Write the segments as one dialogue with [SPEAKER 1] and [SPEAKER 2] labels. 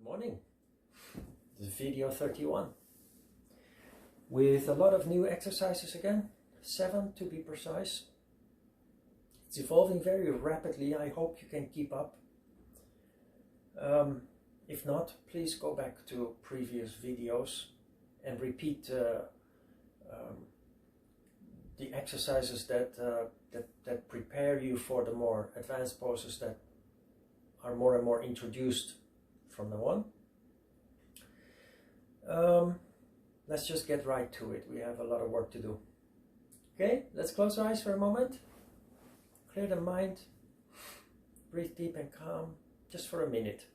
[SPEAKER 1] Morning. This is video 31 with a lot of new exercises again, 7 to be precise. It's evolving very rapidly. I hope you can keep up. If not, please go back to previous videos and repeat the exercises that prepare you for the more advanced poses that are more and more introduced from now on. Let's just get right to it. We have a lot of work to do. Okay, let's close our eyes for a moment. Clear the mind. Breathe deep and calm, just for a minute.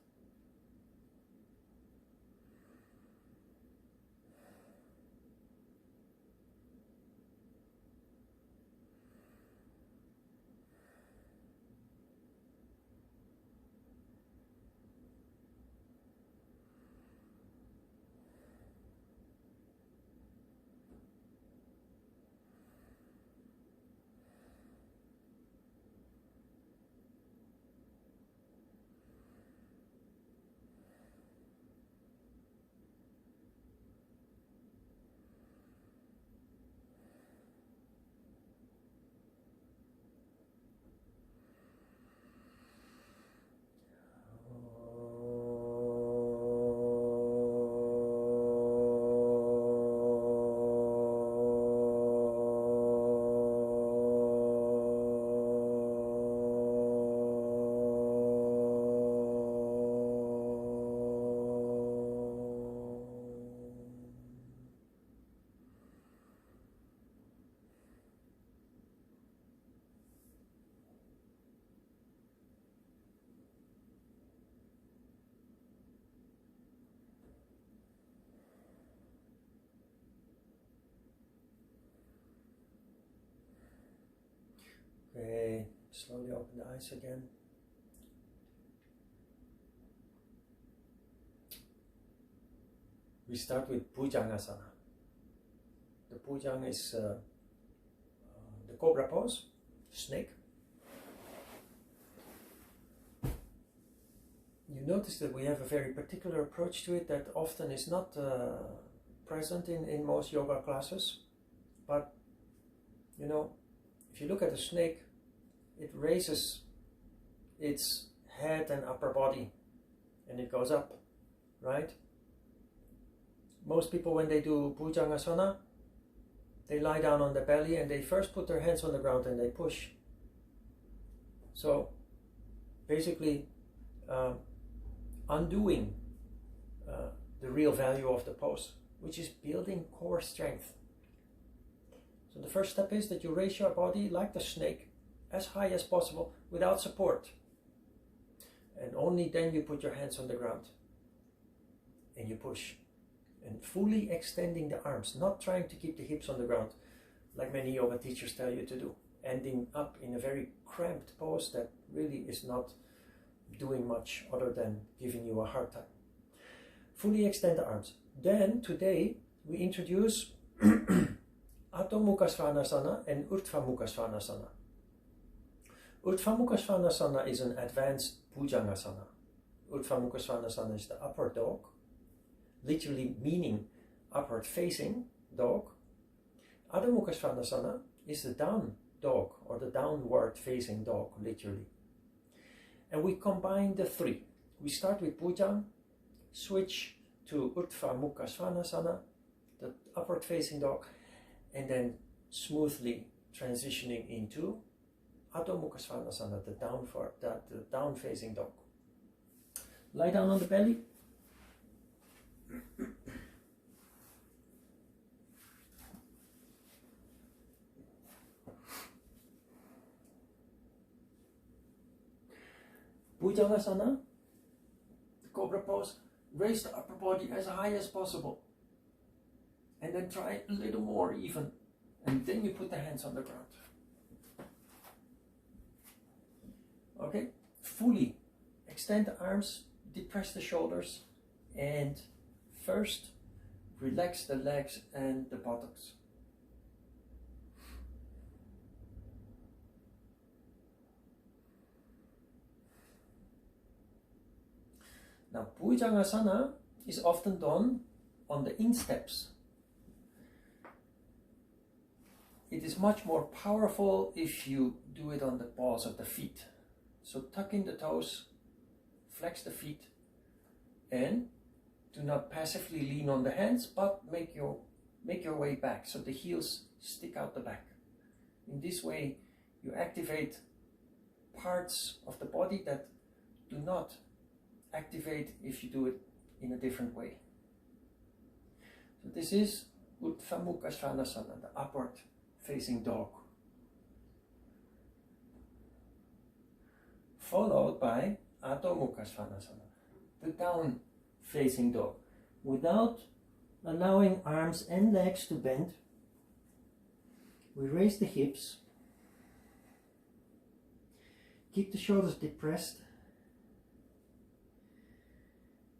[SPEAKER 1] Okay, slowly open the eyes again. We start with Bhujangasana. The Bhujang is the cobra pose, snake. You notice that we have a very particular approach to it that often is not present in most yoga classes. But, you know, if you look at a snake, it raises its head and upper body and it goes up, right? Most people, when they do Bhujangasana, they lie down on the belly and they first put their hands on the ground and they push. So basically undoing the real value of the pose, which is building core strength. So the first step is that you raise your body like the snake as high as possible without support. And only then you put your hands on the ground and you push. And fully extending the arms, not trying to keep the hips on the ground like many yoga teachers tell you to do. Ending up in a very cramped pose that really is not doing much other than giving you a hard time. Fully extend the arms. Then today we introduce Adho Mukha Svanasana and Urdhva Mukha Svanasana. Urdhva Mukha Svanasana is an advanced Bhujangasana. Urdhva Mukha Svanasana is the upper dog, literally meaning upward facing dog. Adho Mukha Svanasana is the down dog or the downward facing dog, literally. And we combine the three. We start with Bhujang, switch to Urdhva Mukha Svanasana, the upward facing dog, and then smoothly transitioning into Adho Mukha Svanasana, the down facing dog. Lie down on the belly. Bhujangasana, the cobra pose, raise the upper body as high as possible. And then try a little more even. And then you put the hands on the ground. Okay? Fully extend the arms, depress the shoulders, and first relax the legs and the buttocks. Now, Bhujangasana is often done on the insteps. It is much more powerful if you do it on the balls of the feet. So tuck in the toes, flex the feet, and do not passively lean on the hands, but make your way back so the heels stick out the back. In this way, you activate parts of the body that do not activate if you do it in a different way. So this is Utthha Mukha Svanasana, the upward facing dog. Followed by Adho Mukha Svanasana, the down facing dog. Without allowing arms and legs to bend, we raise the hips, keep the shoulders depressed,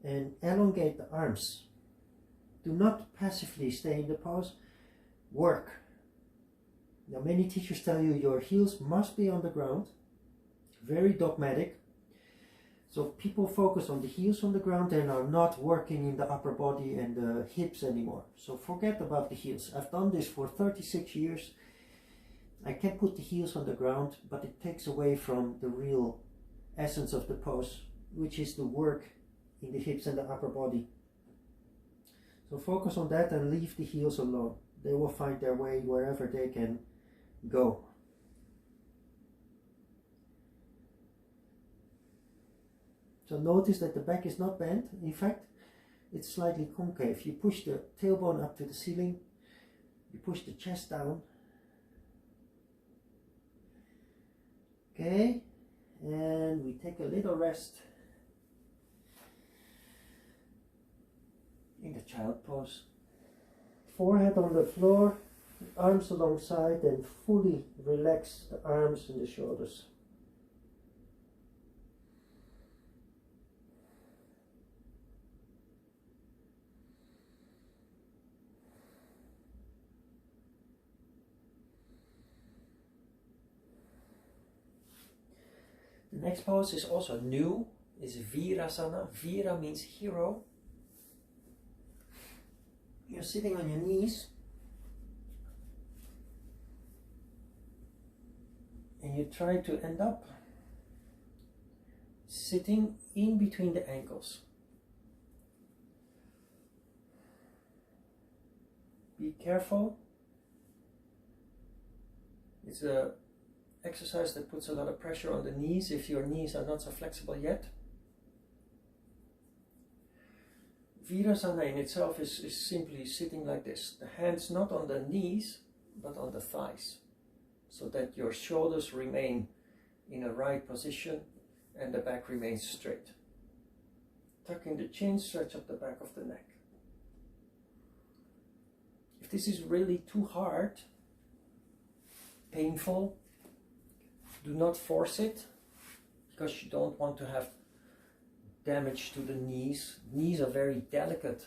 [SPEAKER 1] and elongate the arms. Do not passively stay in the pose, work. Now, many teachers tell you your heels must be on the ground, very dogmatic. So people focus on the heels on the ground and are not working in the upper body and the hips anymore. So forget about the heels. I've done this for 36 years. I can put the heels on the ground, but it takes away from the real essence of the pose, which is the work in the hips and the upper body. So focus on that and leave the heels alone. They will find their way wherever they can go. So notice that the back is not bent. In fact, it's slightly concave. You push the tailbone up to the ceiling. You push the chest down. Okay, and we take a little rest in the child pose. Forehead on the floor, arms alongside, and fully relax the arms and the shoulders. The next pose is also new, is Virasana. Vira means hero. You're sitting on your knees and you try to end up sitting in between the ankles. Be careful. It's a exercise that puts a lot of pressure on the knees if your knees are not so flexible yet. Virasana in itself is simply sitting like this. The hands not on the knees, but on the thighs, so that your shoulders remain in a right position and the back remains straight. Tuck in the chin, stretch up the back of the neck. If this is really too hard, painful, do not force it, because you don't want to have damage to the knees. Knees are very delicate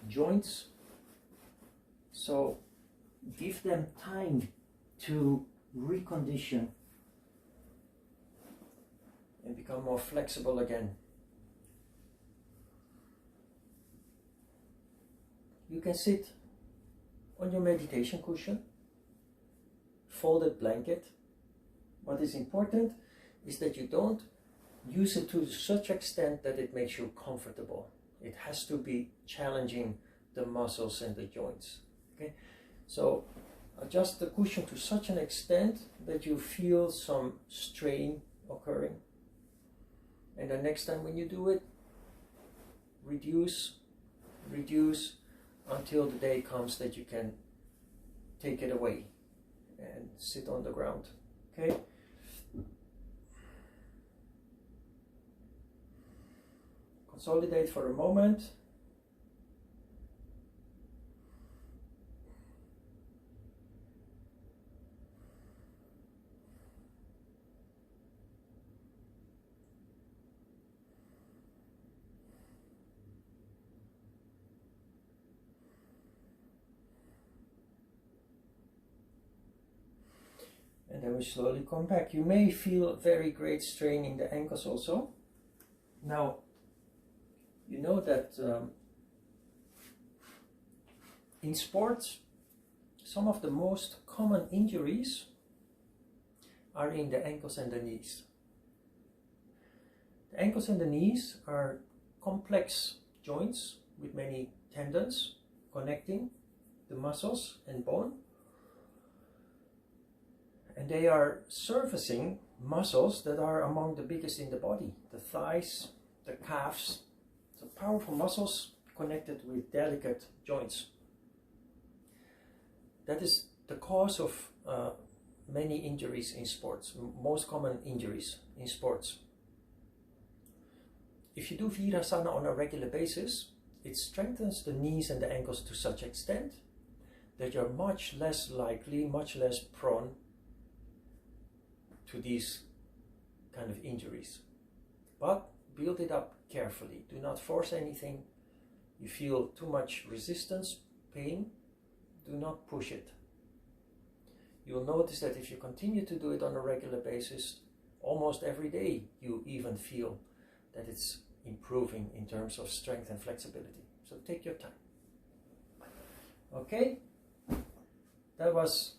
[SPEAKER 1] joints, so give them time to recondition and become more flexible again. You can sit on your meditation cushion, folded blanket. What is important is that you don't use it to such extent that it makes you comfortable. It has to be challenging the muscles and the joints. Okay, so adjust the cushion to such an extent that you feel some strain occurring. And the next time when you do it, reduce until the day comes that you can take it away and sit on the ground. Okay. Consolidate for a moment. And then we slowly come back. You may feel very great strain in the ankles also. Now, You know that in sports, some of the most common injuries are in the ankles and the knees. The ankles and the knees are complex joints with many tendons connecting the muscles and bone. And they are surfacing muscles that are among the biggest in the body. The thighs, the calves, so powerful muscles connected with delicate joints. That is the cause of many injuries in sports, most common injuries in sports. If you do virasana on a regular basis, it strengthens the knees and the ankles to such extent that you're much less likely, much less prone to these kind of injuries. But build it up carefully. Do not force anything. You feel too much resistance, pain, do not push it. You'll notice that if you continue to do it on a regular basis, almost every day you even feel that it's improving in terms of strength and flexibility. So take your time. Okay, that was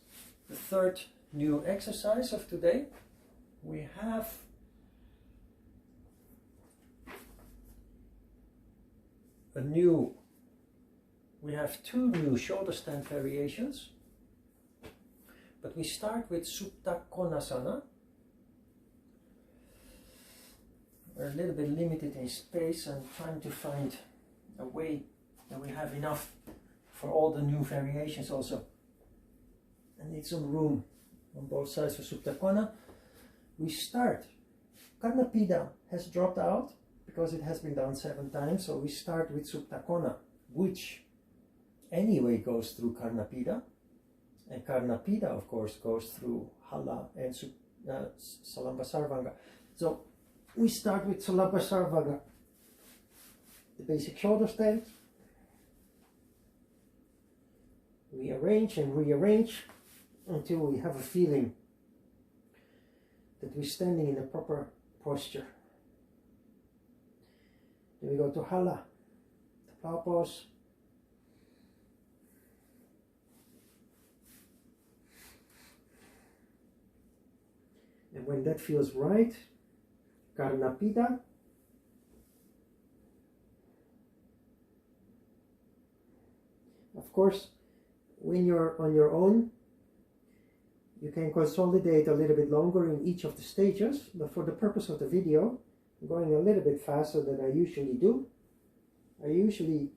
[SPEAKER 1] the third new exercise of today. We have two new shoulder stand variations, but we start with Supta Konasana. We're a little bit limited in space and trying to find a way that we have enough for all the new variations also. I need some room on both sides for Supta Kona. We start. Karnapida has dropped out because it has been done 7 times, so we start with Supta Kona, which anyway goes through Karnapida, and Karnapida of course goes through Hala and Salambasarvanga. So we start with Salambasarvanga, the basic shoulder stand. We arrange and rearrange until we have a feeling that we're standing in a proper posture. Then we go to Hala, the plow pose. And when that feels right, Karnapida. Of course, when you're on your own, you can consolidate a little bit longer in each of the stages, but for the purpose of the video, I'm going a little bit faster than I usually do. I usually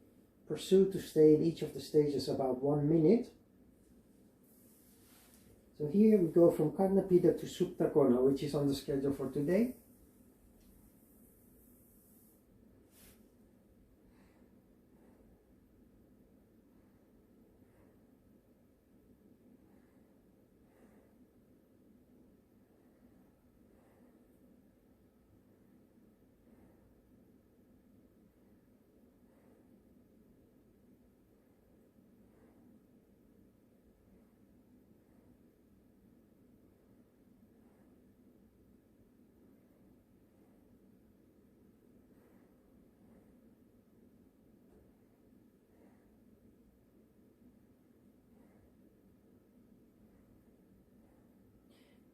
[SPEAKER 1] pursue to stay in each of the stages about 1 minute. So here we go from Karnapida to Supta Kona, which is on the schedule for today.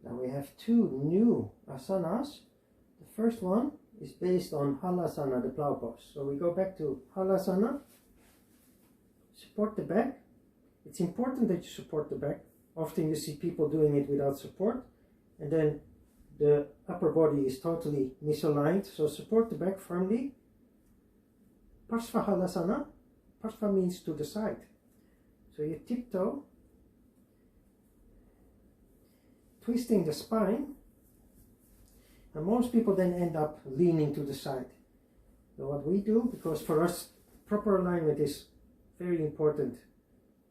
[SPEAKER 1] Now we have 2 new asanas. The first one is based on Halasana, the plow pose. So we go back to Halasana, support the back. It's important that you support the back. Often you see people doing it without support, and then the upper body is totally misaligned. So support the back firmly. Parsva Halasana. Parsva means to the side. So you tiptoe, twisting the spine, and most people then end up leaning to the side. So what we do, because for us proper alignment is very important,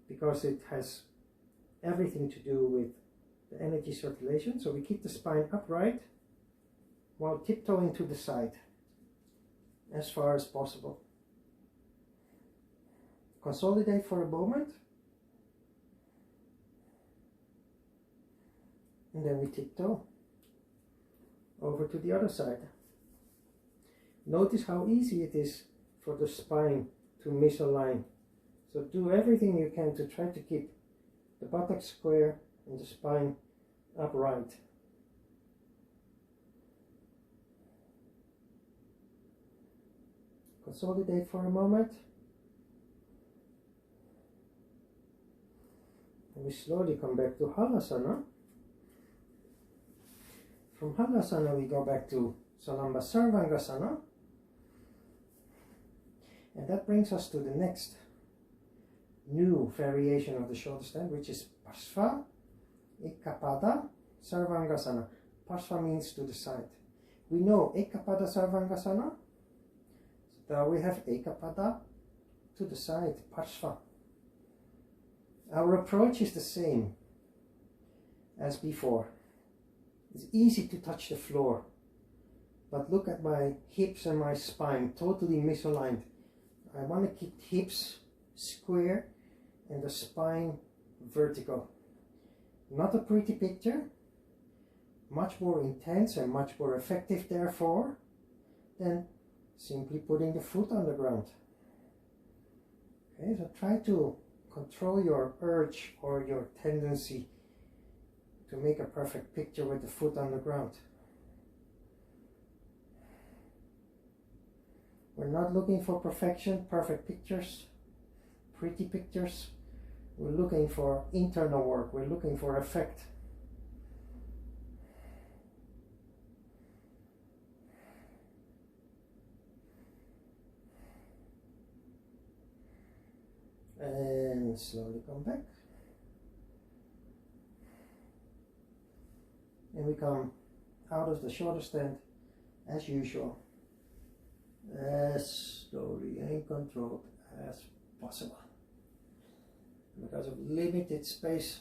[SPEAKER 1] because it has everything to do with the energy circulation, so we keep the spine upright while tiptoeing to the side as far as possible. Consolidate for a moment, and then we tiptoe over to the other side. Notice how easy it is
[SPEAKER 2] for the spine to misalign. So do everything you can to try to keep the buttocks square and the spine upright. Consolidate for a moment. And we slowly come back to Halasana. From Halasana we go back to Salamba Sarvangasana. And that brings us to the next new variation of the shoulder stand, which is Parsva Ekapada Sarvangasana. Parsva means to the side. We know Ekapada Sarvangasana. So now we have Ekapada to the side, Parsva. Our approach is the same as before. It's easy to touch the floor, but look at my hips and my spine, totally misaligned. I want to keep hips square and the spine vertical. Not a pretty picture, much more intense and much more effective therefore than simply putting the foot on the ground. Okay, so try to control your urge or your tendency to make a perfect picture with the foot on the ground. We're not looking for perfection, perfect pictures, pretty pictures. We're looking for internal work. We're looking for effect. And slowly come back. And we come out of the shoulder stand as usual, as slowly and controlled as possible. Because of limited space,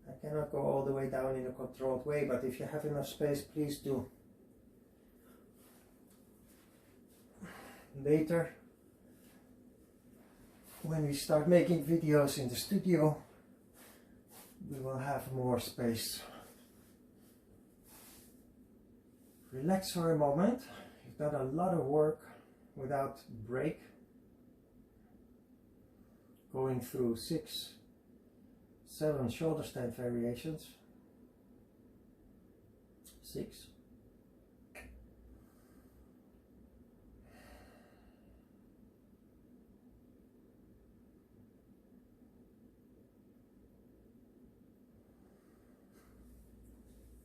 [SPEAKER 2] I cannot go all the way down in a controlled way, but if you have enough space, please do. Later, when we start making videos in the studio, we will have more space. Relax for a moment. You've done a lot of work without break. Going through 6, 7 shoulder stand variations. 6.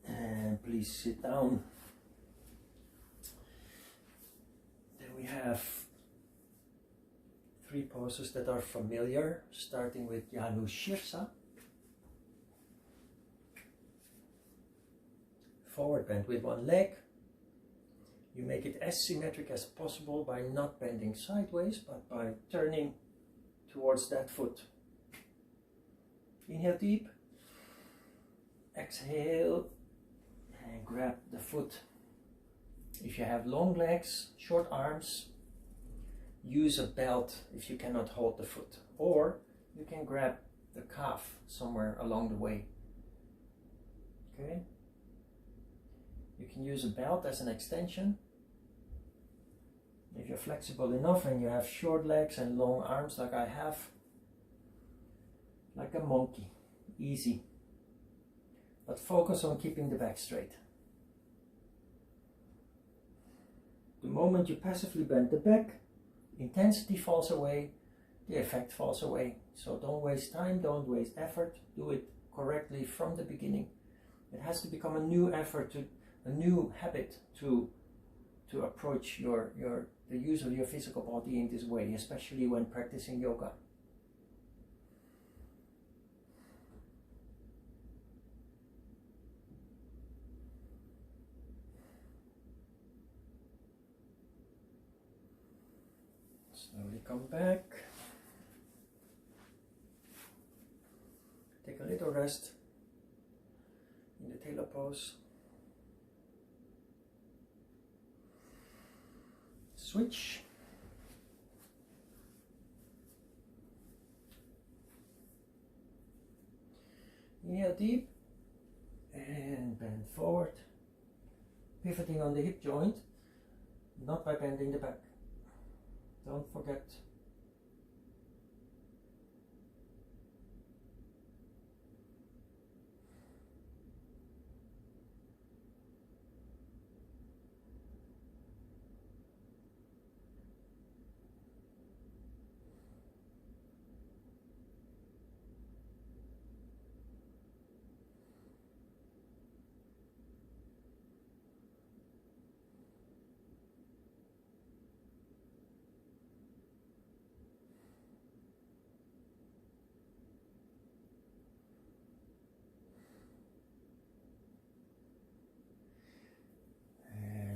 [SPEAKER 2] And please sit down. Then we have 3 poses that are familiar, starting with Janu Shirsa. Forward bend with one leg. You make it as symmetric as possible by not bending sideways, but by turning towards that foot. Inhale deep. Exhale and grab the foot. If you have long legs, short arms, use a belt if you cannot hold the foot, or you can grab the calf somewhere along the way. Okay? You can use a belt as an extension. If you're flexible enough and you have short legs and long arms like I have, like a monkey, easy. But focus on keeping the back straight. The moment you passively bend the back, intensity falls away, the effect falls away. So don't waste time, don't waste effort, do it correctly from the beginning. It has to become a new effort, a new habit to approach the use of your physical body in this way, especially when practicing yoga. Slowly come back. Take a little rest in the tailor pose. Switch. Inhale deep and bend forward, pivoting on the hip joint, not by bending the back.
[SPEAKER 1] Don't forget.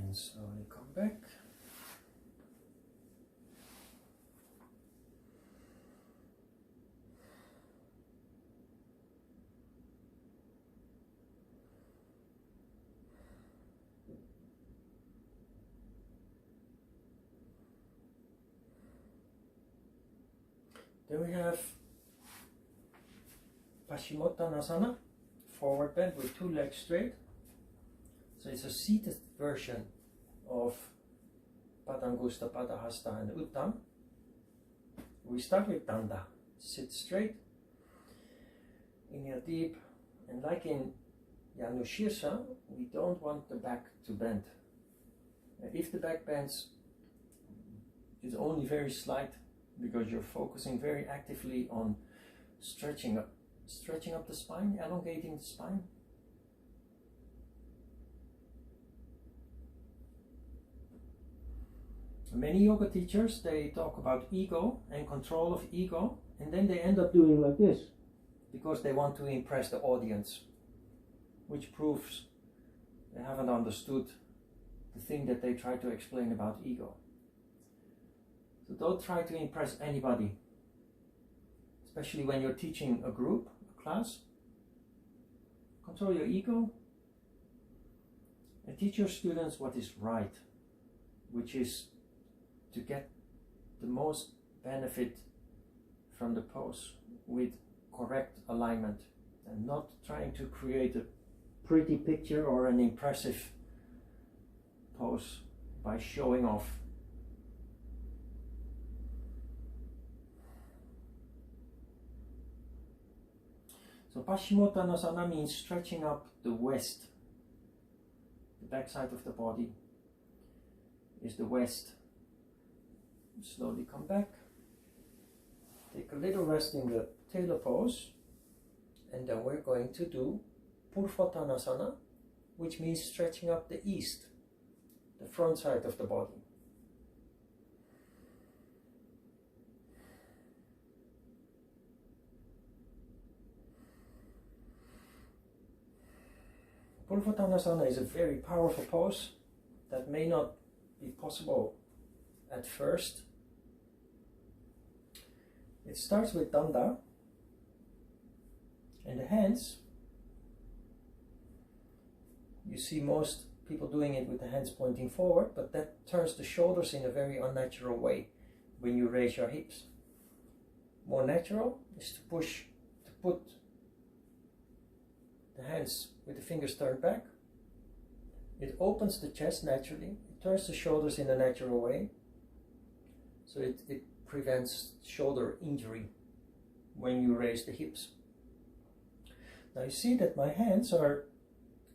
[SPEAKER 1] And slowly come back. Then we have Paschimottanasana, forward bend with 2 legs straight. So it's a seated version of Padangusta, Padahasta and Uttam. We start with Danda, sit straight, inhale deep, and like in Janushirsa, we don't want the back to bend. If the back bends, it's only very slight, because you're focusing very actively on stretching up the spine, elongating the spine. Many yoga teachers, they talk about ego and control of ego, and then they end up doing like this because they want to impress the audience, which proves they haven't understood the thing that they try to explain about ego. So don't try to impress anybody, especially when you're teaching a group, a class. Control your ego and teach your students what is right, which is to get the most benefit from the pose with correct alignment, and not trying to create a pretty picture or an impressive pose by showing off. So Paschimottanasana means stretching up the west. The back side of the body is the west. Slowly come back. Take a little rest in the tailor pose. And then we're going to do Purvottanasana, which means stretching up the east, the front side of the body. Purvottanasana is a very powerful pose that may not be possible at first. It starts with Danda, and the hands, you see most people doing it with the hands pointing forward, but that turns the shoulders in a very unnatural way when you raise your hips. More natural is to put the hands with the fingers turned back. It opens the chest naturally, it turns the shoulders in a natural way, so it prevents shoulder injury when you raise the hips. Now you see that my hands are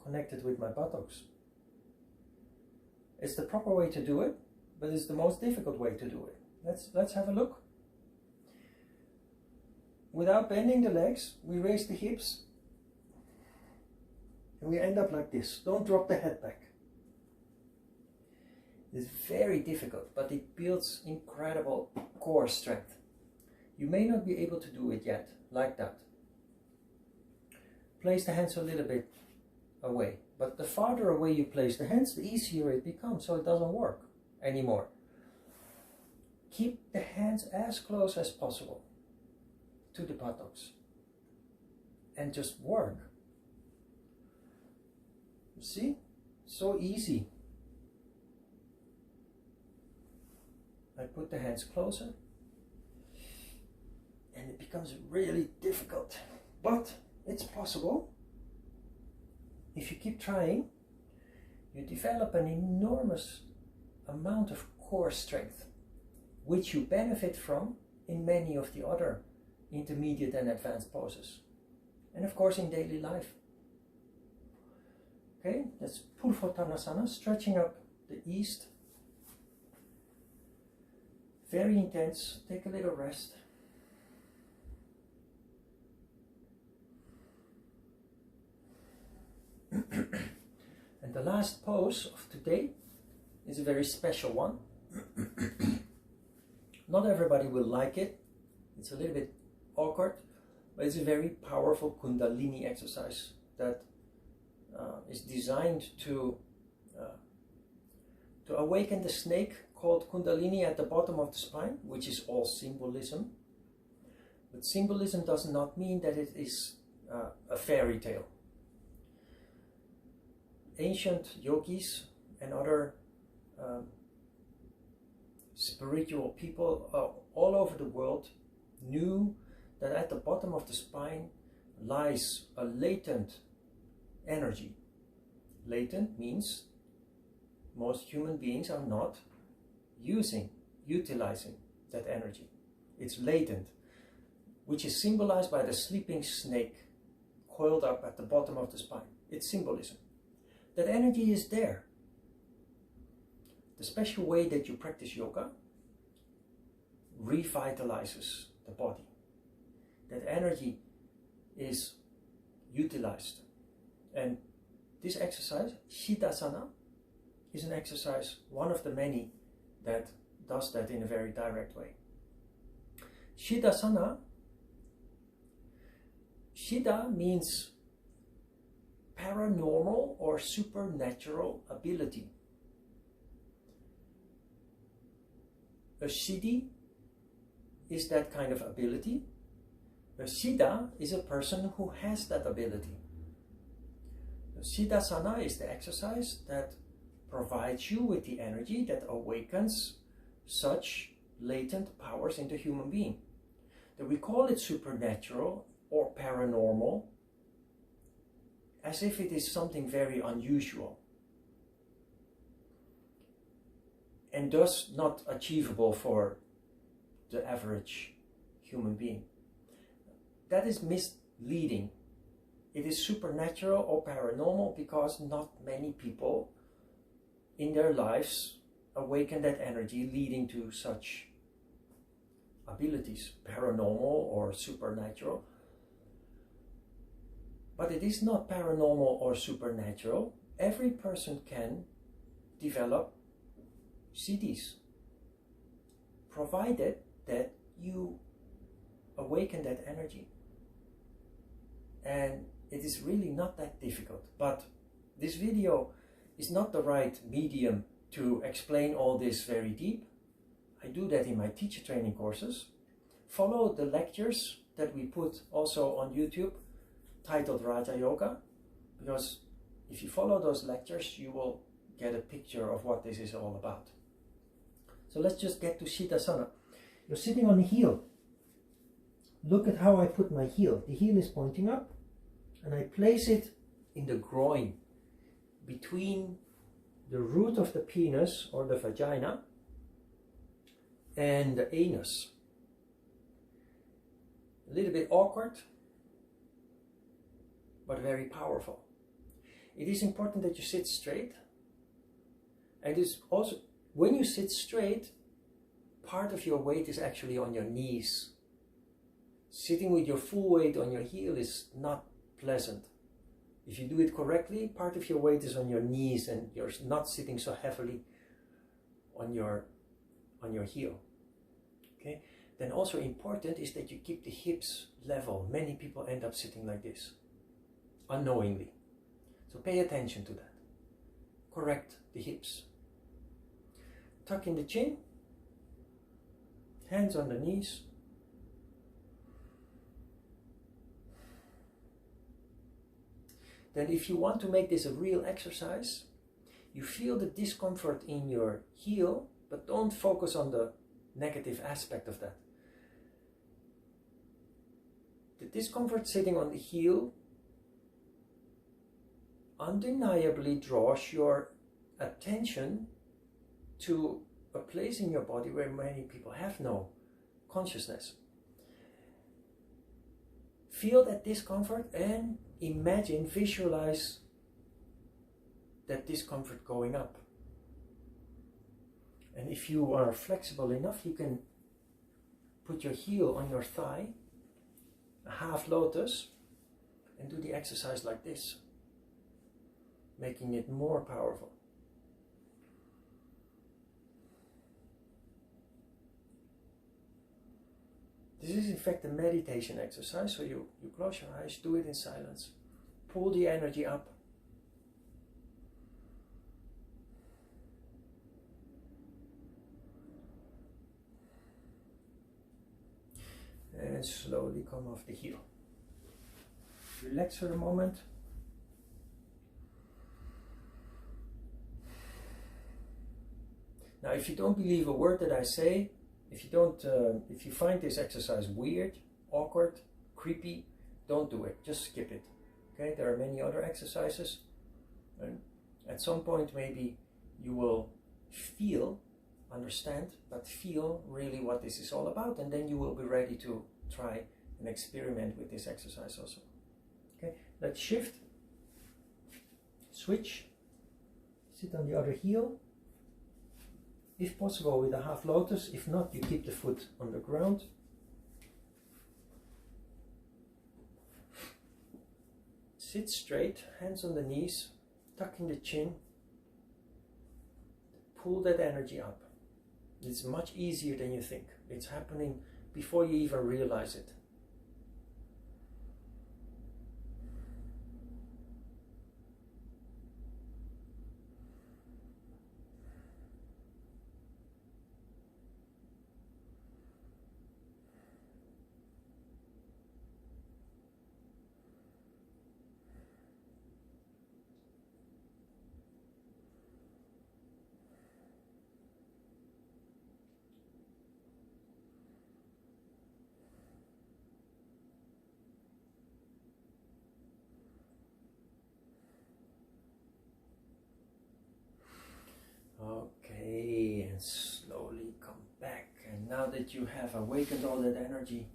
[SPEAKER 1] connected with my buttocks. It's the proper way to do it, but it's the most difficult way to do it. Let's have a look. Without bending the legs, we raise the hips and we end up like this. Don't drop the head back. It's very difficult, but it builds incredible core strength. You may not be able to do it yet, like that. Place the hands a little bit away, but the farther away you place the hands, the easier it becomes, so it doesn't work anymore. Keep the hands as close as possible to the buttocks and just work. You see? So easy. I put the hands closer and it becomes really difficult, but it's possible. If you keep trying, you develop an enormous amount of core strength. which you benefit from in many of the other intermediate and advanced poses. And of course in daily life. Okay, that's Purvottanasana, stretching up the east. Very intense, take a little rest. And the last pose of today is a very special one. Not everybody will like it. It's a little bit awkward, but it's a very powerful Kundalini exercise that is designed to awaken the snake called Kundalini at the bottom of the spine, which is all symbolism. But symbolism does not mean that it is a fairy tale. Ancient yogis and other spiritual people all over the world knew that at the bottom of the spine lies a latent energy. Latent means most human beings are not utilizing that energy. It's latent, which is symbolized by the sleeping snake coiled up at the bottom of the spine. It's symbolism. That energy is there. The special way that you practice yoga revitalizes the body. That energy is utilized. And this exercise, Siddhasana, is an exercise, one of the many, that does that in a very direct way. Siddhasana, Siddha means paranormal or supernatural ability. A siddhi is that kind of ability. A siddha is a person who has that ability. The Siddhasana is the exercise that provides you with the energy that awakens such latent powers in the human being. That we call it supernatural or paranormal, as if it is something very unusual and thus not achievable for the average human being. That is misleading. It is supernatural or paranormal because not many people in their lives awaken that energy leading to such abilities, paranormal or supernatural. But it is not paranormal or supernatural. Every person can develop siddhis, provided that you awaken that energy. And it is really not that difficult. But this video is not the right medium to explain all this very deep. I do that in my teacher training courses. Follow the lectures that we put also on YouTube, titled Raja Yoga, because if you follow those lectures, you will get a picture of what this is all about. So let's just get to Siddhasana. You're sitting on a heel. Look at how I put my heel. The heel is pointing up, and I place it in the groin, between the root of the penis or the vagina and the anus. A little bit awkward, but very powerful. It is important that you sit straight. And it's also, when you sit straight, part of your weight is actually on your knees. Sitting with your full weight on your heel is not pleasant. If you do it correctly, part of your weight is on your knees and you're not sitting so heavily on your heel. Okay? Then also important is that you keep the hips level. Many people end up sitting like this, unknowingly. So pay attention to that. Correct the hips. Tuck in the chin, hands on the knees. Then if you want to make this a real exercise, you feel the discomfort in your heel, but don't focus on the negative aspect of that. The discomfort sitting on the heel undeniably draws your attention to a place in your body where many people have no consciousness. Feel that discomfort and imagine, visualize that discomfort going up. And if you are flexible enough, you can put your heel on your thigh, a half lotus, and do the exercise like this, making it more powerful. This is in fact a meditation exercise, so you close your eyes, do it in silence. Pull the energy up. And slowly come off the heel. Relax for a moment. Now, if you don't believe a word that I say, if you find this exercise weird, awkward, creepy, don't do it. Just skip it. Okay? There are many other exercises, and at some point maybe you will understand, but feel really what this is all about, and then you will be ready to try and experiment with this exercise also. Okay? Let's shift. Switch. Sit on the other heel. If possible with a half lotus, if not, you keep the foot on the ground. Sit straight, hands on the knees, tucking the chin. Pull that energy up. It's much easier than you think. It's happening before you even realize it. Okay, and slowly come back. And now that you have awakened all that energy,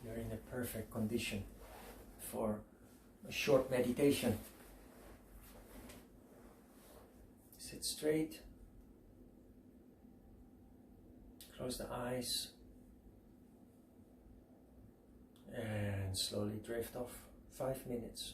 [SPEAKER 1] you're in a perfect condition for a short meditation. Sit straight. Close the eyes. And slowly drift off. 5 minutes.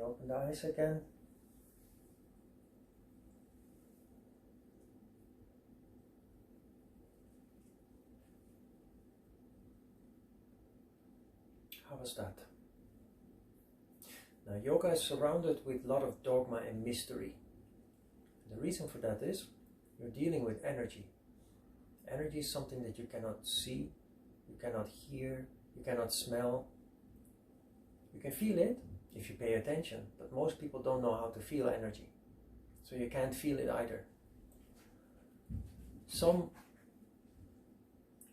[SPEAKER 1] open the eyes again. How was that? Now, yoga is surrounded with a lot of dogma and mystery. The reason for that is you're dealing with energy. Energy is something that you cannot see, you cannot hear, you cannot smell. You can feel it if you pay attention, but most people don't know how to feel energy. So you can't feel it either. Some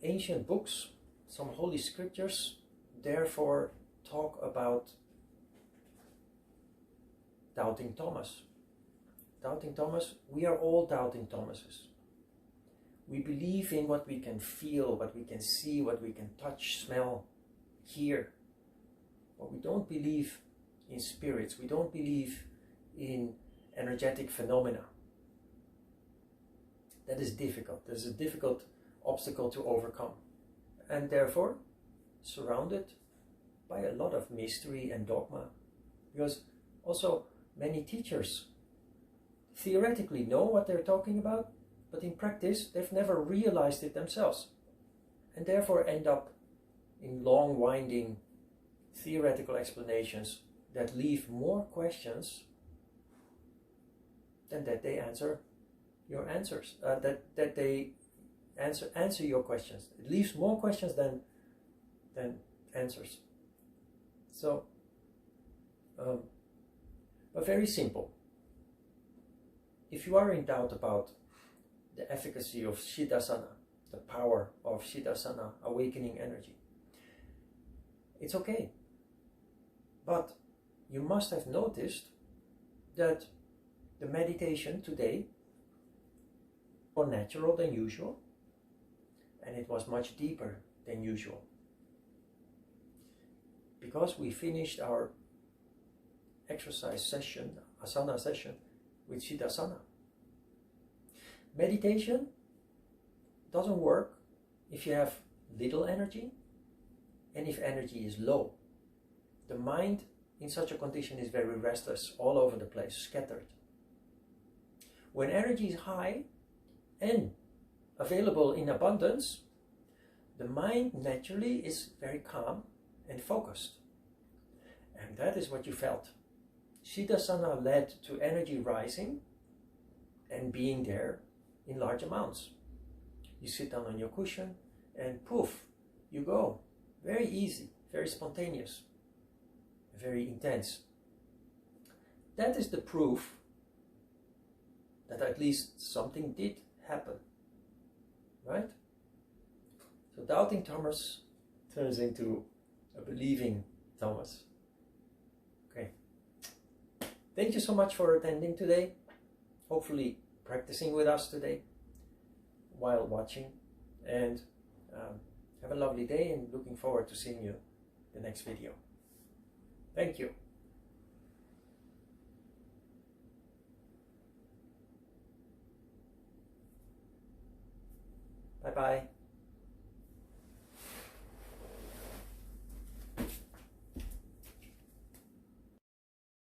[SPEAKER 1] ancient books, some holy scriptures, therefore talk about doubting Thomas. Doubting Thomas, we are all doubting Thomases. We believe in what we can feel, what we can see, what we can touch, smell, hear. But we don't believe in spirits. We don't believe in energetic phenomena. That is difficult. That is a difficult obstacle to overcome. And therefore, surrounded by a lot of mystery and dogma. Because also many teachers theoretically know what they're talking about, but in practice they've never realized it themselves, and therefore end up in long winding theoretical explanations that leave more questions than that they answer your answers, that they answer your questions. It leaves more questions than answers. So but very simple. If you are in doubt about the efficacy of Siddhasana, the power of Siddhasana, awakening energy, it's okay. But you must have noticed that the meditation today was more natural than usual, and it was much deeper than usual. Because we finished our exercise session, asana session, with Siddhasana. Meditation doesn't work if you have little energy and if energy is low. The mind in such a condition is very restless, all over the place, scattered. When energy is high and available in abundance, the mind naturally is very calm and focused. And that is what you felt. Siddhasana led to energy rising and being there in large amounts. You sit down on your cushion and poof, you go. Very easy, very spontaneous, very intense. That is the proof that at least something did happen, right? So doubting Thomas turns into a believing Thomas. Okay. Thank you so much for attending today. Hopefully practicing with us today while watching. And have a lovely day, and looking forward to seeing you in the next video. Thank you. Bye-bye.